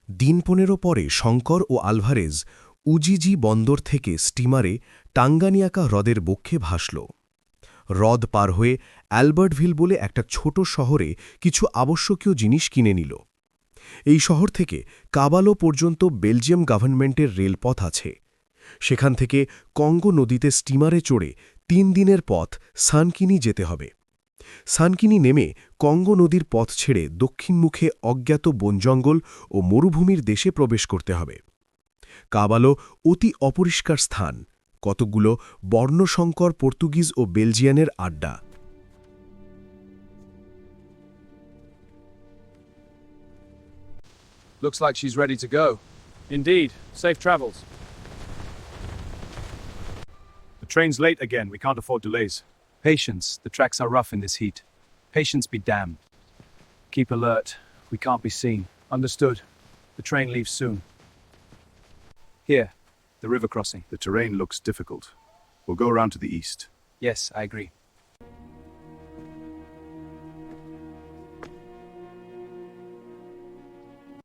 দিন 15 পরে শঙ্কর ও Alvarez Ujiji বন্দর থেকে স্টিমারে টাঙ্গানিয়াকা হ্রদের বক্ষে ভাসল। হ্রদ পার হয়ে অ্যালবার্টভিল বলে একটা ছোট শহরে কিছু আবশ্যকীয় জিনিস কিনে নিল। এই শহর থেকে কাবালো পর্যন্ত বেলজিয়াম গভর্নমেন্টের রেলপথ আছে। সেখান থেকে কঙ্গো নদীতে স্টিমারে চড়ে 3 দিনের পথ সানকিনি যেতে হবে। সানকিনি নেমে কঙ্গো নদীর পথ ছেড়ে দক্ষিণমুখে অজ্ঞাত বনজঙ্গল ও মরুভূমির দেশে প্রবেশ করতে হবে। কাবালো অতি অপরিষ্কার স্থান, কতকগুলো বর্ণসংকর পর্তুগিজ ও বেলজিয়ানের আড্ডা। Looks like she's ready to go. Indeed. Safe travels. The train's late again. We can't afford delays. Patience. The tracks are rough in this heat. Patience be damned. Keep alert. We can't be seen. Understood. The train leaves soon. Here. The river crossing. The terrain looks difficult. We'll go around to the east. Yes, I agree.